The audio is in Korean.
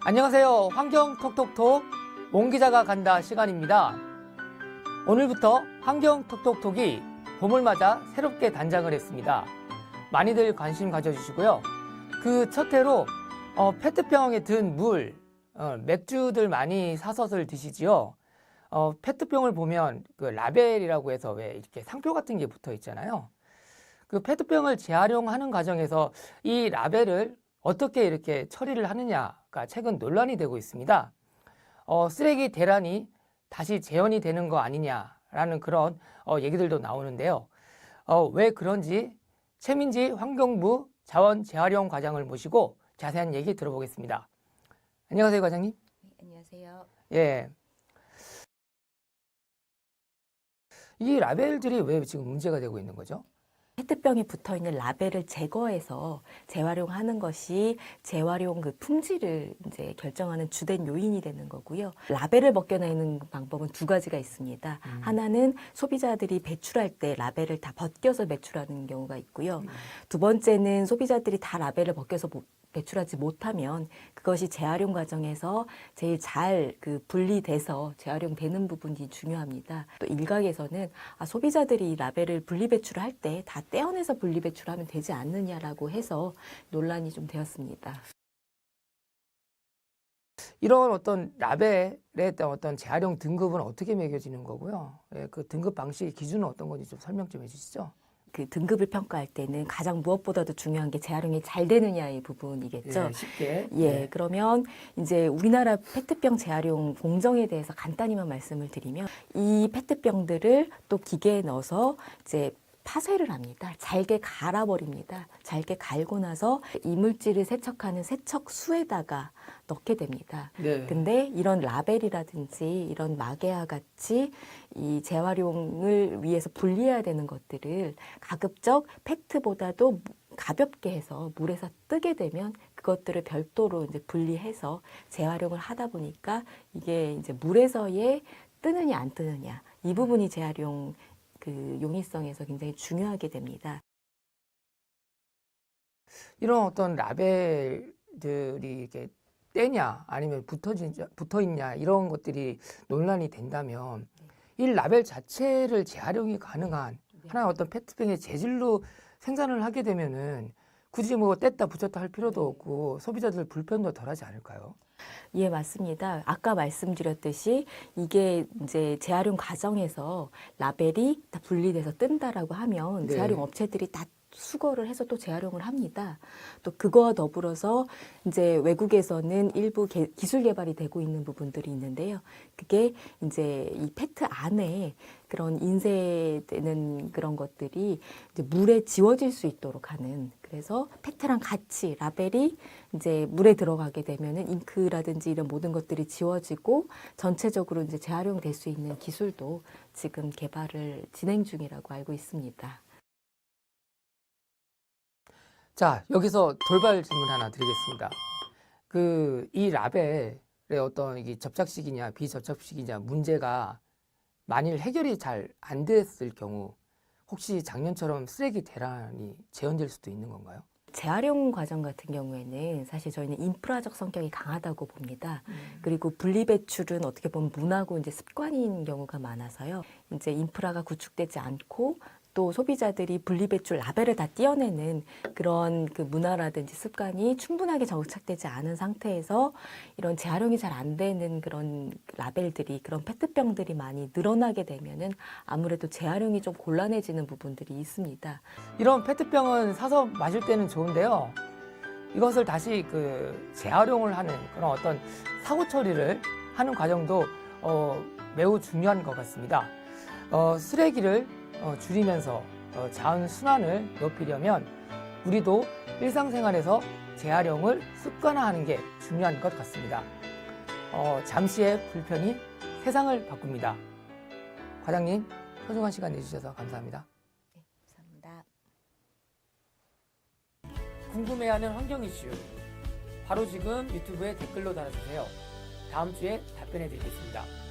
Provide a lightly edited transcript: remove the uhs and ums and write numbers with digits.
안녕하세요. 환경 톡톡톡 몽 기자가 간다 시간입니다. 오늘부터 환경 톡톡톡이 봄을 맞아 새롭게 단장을 했습니다. 많이들 관심 가져주시고요. 그 첫 해로 페트병에 든 물, 맥주들 많이 사서들 드시지요. 페트병을 보면 그 라벨이라고 해서 왜 이렇게 상표 같은 게 붙어 있잖아요. 그 페트병을 재활용하는 과정에서 이 라벨을 어떻게 이렇게 처리를 하느냐가 최근 논란이 되고 있습니다. 쓰레기 대란이 다시 재현이 되는 거 아니냐라는 그런 얘기들도 나오는데요. 왜 그런지 최민지 환경부 자원재활용 과장을 모시고 자세한 얘기 들어보겠습니다. 안녕하세요, 과장님. 네, 안녕하세요. 예. 이 라벨들이 왜 지금 문제가 되고 있는 거죠? 페트병에 붙어 있는 라벨을 제거해서 재활용하는 것이 재활용 그 품질을 이제 결정하는 주된 요인이 되는 거고요. 라벨을 벗겨내는 방법은 두 가지가 있습니다. 하나는 소비자들이 배출할 때 라벨을 다 벗겨서 배출하는 경우가 있고요. 두 번째는 소비자들이 다 라벨을 벗겨서 배출하지 못하면 그것이 재활용 과정에서 제일 잘 분리돼서 재활용되는 부분이 중요합니다. 또 일각에서는 소비자들이 이 라벨을 분리 배출을 할 때 다 떼어내서 분리 배출하면 되지 않느냐라고 해서 논란이 좀 되었습니다. 이런 어떤 라벨의 어떤 재활용 등급은 어떻게 매겨지는 거고요? 예, 그 등급 방식 기준은 어떤 건지 좀 설명 좀 해주시죠. 그 등급을 평가할 때는 가장 무엇보다도 중요한 게 재활용이 잘 되느냐의 부분이겠죠. 예, 쉽게. 예, 그러면 이제 우리나라 페트병 재활용 공정에 대해서 간단히만 말씀을 드리면 이 페트병들을 또 기계에 넣어서 이제 파쇄를 합니다. 잘게 갈아버립니다. 잘게 갈고 나서 이물질을 세척하는 세척수에다가 넣게 됩니다. 네. 근데 이런 라벨이라든지 이런 마개와 같이 이 재활용을 위해서 분리해야 되는 것들을 가급적 페트보다도 가볍게 해서 물에서 뜨게 되면 그것들을 별도로 이제 분리해서 재활용을 하다 보니까 이게 이제 물에서의 뜨느냐 안 뜨느냐 이 부분이 재활용 그 용이성에서 굉장히 중요하게 됩니다. 이런 어떤 라벨들이 이렇게 떼냐 아니면 붙어 있냐 이런 것들이 논란이 된다면 이 라벨 자체를 재활용이 가능한 하나의 어떤 페트병의 재질로 생산을 하게 되면은 굳이 뭐 뗐다 붙였다 할 필요도 없고 소비자들 불편도 덜하지 않을까요? 예, 맞습니다. 아까 말씀드렸듯이 이게 이제 재활용 과정에서 라벨이 다 분리돼서 뜬다라고 하면 네. 재활용 업체들이 다 수거를 해서 또 재활용을 합니다. 또 그거와 더불어서 이제 외국에서는 일부 기술 개발이 되고 있는 부분들이 있는데요. 그게 이제 이 페트 안에 그런 인쇄되는 그런 것들이 이제 물에 지워질 수 있도록 하는, 그래서 페트랑 같이 라벨이 이제 물에 들어가게 되면은 잉크라든지 이런 모든 것들이 지워지고 전체적으로 이제 재활용될 수 있는 기술도 지금 개발을 진행 중이라고 알고 있습니다. 자, 여기서 돌발 질문 하나 드리겠습니다. 이 라벨의 어떤 이게 접착식이냐 비접착식이냐 문제가 만일 해결이 잘 안 됐을 경우 혹시 작년처럼 쓰레기 대란이 재현될 수도 있는 건가요? 재활용 과정 같은 경우에는 사실 저희는 인프라적 성격이 강하다고 봅니다. 그리고 분리배출은 어떻게 보면 문화고 이제 습관인 경우가 많아서요. 이제 인프라가 구축되지 않고 또 소비자들이 분리배출 라벨을 다 떼어내는 그런 그 문화라든지 습관이 충분하게 정착되지 않은 상태에서 이런 재활용이 잘 안 되는 그런 라벨들이, 그런 페트병들이 많이 늘어나게 되면은 아무래도 재활용이 좀 곤란해지는 부분들이 있습니다. 이런 페트병은 사서 마실 때는 좋은데요. 이것을 다시 재활용을 하는 그런 어떤 사고 처리를 하는 과정도 매우 중요한 것 같습니다. 쓰레기를 줄이면서 자원 순환을 높이려면 우리도 일상생활에서 재활용을 습관화하는 게 중요한 것 같습니다. 잠시의 불편이 세상을 바꿉니다. 과장님, 소중한 시간 내주셔서 감사합니다. 네, 감사합니다. 궁금해하는 환경 이슈 바로 지금 유튜브에 댓글로 달아주세요. 다음 주에 답변해 드리겠습니다.